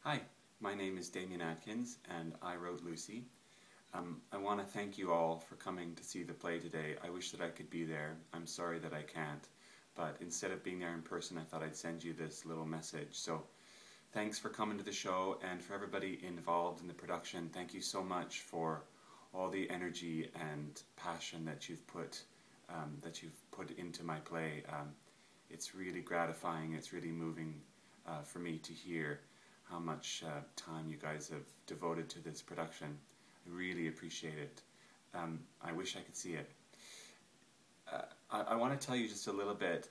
Hi, my name is Damien Atkins and I wrote Lucy. I want to thank you all for coming to see the play today. I wish that I could be there. I'm sorry that I can't, but instead of being there in person, I thought I'd send you this little message. So thanks for coming to the show, and for everybody involved in the production, thank you so much for all the energy and passion that you've put into my play. It's really gratifying. It's really moving for me to hear how much time you guys have devoted to this production. I really appreciate it. I wish I could see it. I want to tell you just a little bit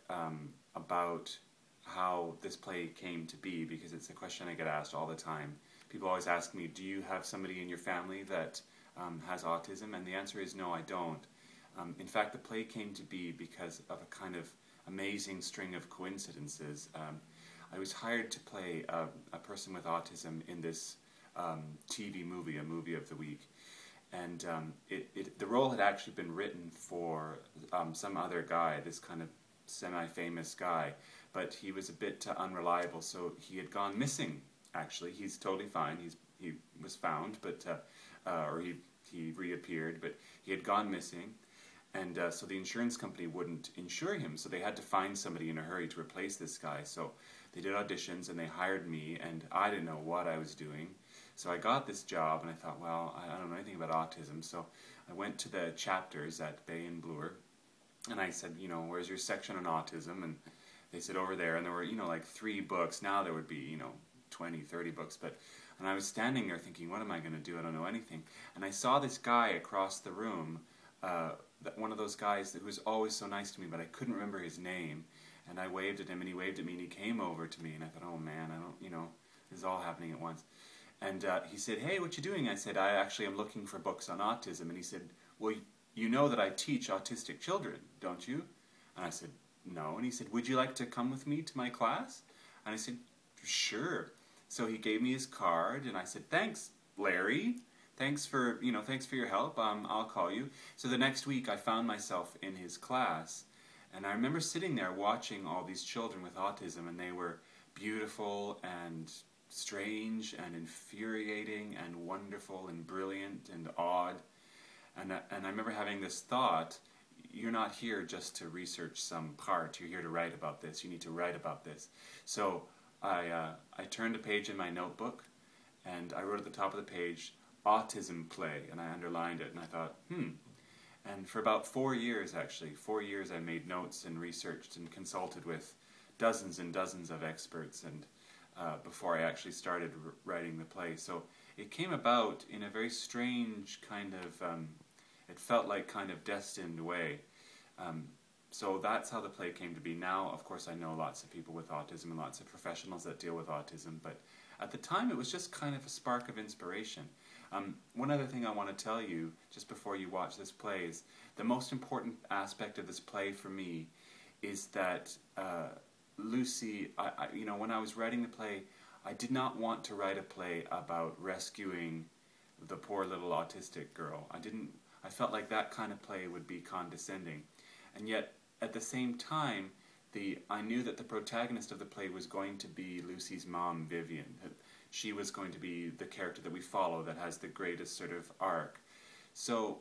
about how this play came to be, because it's a question I get asked all the time. People always ask me, do you have somebody in your family that has autism? And the answer is no, I don't. In fact, the play came to be because of a kind of amazing string of coincidences. I was hired to play a person with autism in this TV movie, a movie of the week. And the role had actually been written for some other guy, this kind of semi-famous guy, but he was a bit unreliable, so he had gone missing, actually. He's totally fine. He was found, but or he reappeared, but he had gone missing. And so the insurance company wouldn't insure him, so they had to find somebody in a hurry to replace this guy. So they did auditions and they hired me, and I didn't know what I was doing. So I got this job and I thought, well, I don't know anything about autism. So I went to the chapters at Bay and Bloor and I said, where's your section on autism? And they said over there, and there were, like 3 books. Now there would be, 20, 30 books. And I was standing there thinking, what am I going to do? I don't know anything. And I saw this guy across the room, one of those guys who was always so nice to me, but I couldn't remember his name. And I waved at him, and he waved at me, and he came over to me, and I thought, oh man, I don't, this is all happening at once. And he said, hey, what you doing? I said, I actually am looking for books on autism. And he said, well, you know that I teach autistic children, don't you? And I said, no. And he said, would you like to come with me to my class? And I said, sure. So he gave me his card, and I said, thanks, Larry. Thanks for your help. I'll call you. So the next week I found myself in his class, and I remember sitting there watching all these children with autism, and they were beautiful and strange and infuriating and wonderful and brilliant and odd. And I remember having this thought, you're not here just to research some part, you're here to write about this, you need to write about this. So I turned a page in my notebook, and I wrote at the top of the page, autism play, and I underlined it, and I thought, And for about 4 years, actually, 4 years I made notes and researched and consulted with dozens and dozens of experts, and before I actually started writing the play. So it came about in a very strange kind of, it felt like kind of destined way. So that's how the play came to be. Now, of course, I know lots of people with autism and lots of professionals that deal with autism, but at the time it was just kind of a spark of inspiration. One other thing I want to tell you, just before you watch this play, is the most important aspect of this play for me is that Lucy, when I was writing the play, I did not want to write a play about rescuing the poor little autistic girl. I felt like that kind of play would be condescending. And yet, at the same time, I knew that the protagonist of the play was going to be Lucy's mom, Vivian. She was going to be the character that we follow that has the greatest sort of arc. So,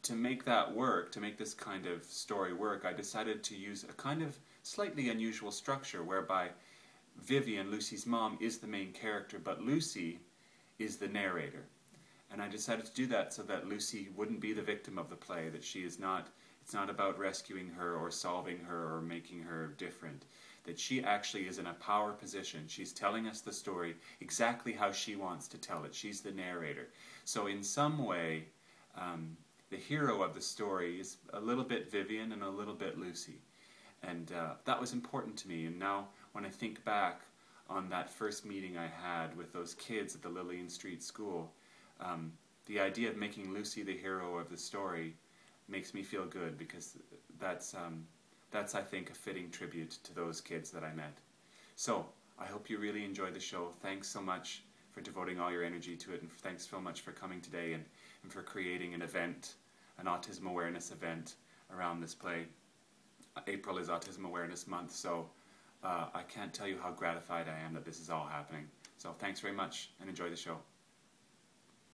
to make that work, to make this kind of story work, I decided to use a kind of slightly unusual structure whereby Vivian, Lucy's mom, is the main character, but Lucy is the narrator. And I decided to do that so that Lucy wouldn't be the victim of the play, that she is not, it's not about rescuing her or solving her or making her different, that she actually is in a power position. She's telling us the story exactly how she wants to tell it. She's the narrator. So in some way, the hero of the story is a little bit Vivian and a little bit Lucy. And that was important to me. And now when I think back on that first meeting I had with those kids at the Lillian Street School, the idea of making Lucy the hero of the story makes me feel good, because that's I think, a fitting tribute to those kids that I met. So, I hope you really enjoyed the show. Thanks so much for devoting all your energy to it, and thanks so much for coming today and for creating an event, an autism awareness event around this play. April is Autism Awareness Month, so I can't tell you how gratified I am that this is all happening. So thanks very much and enjoy the show.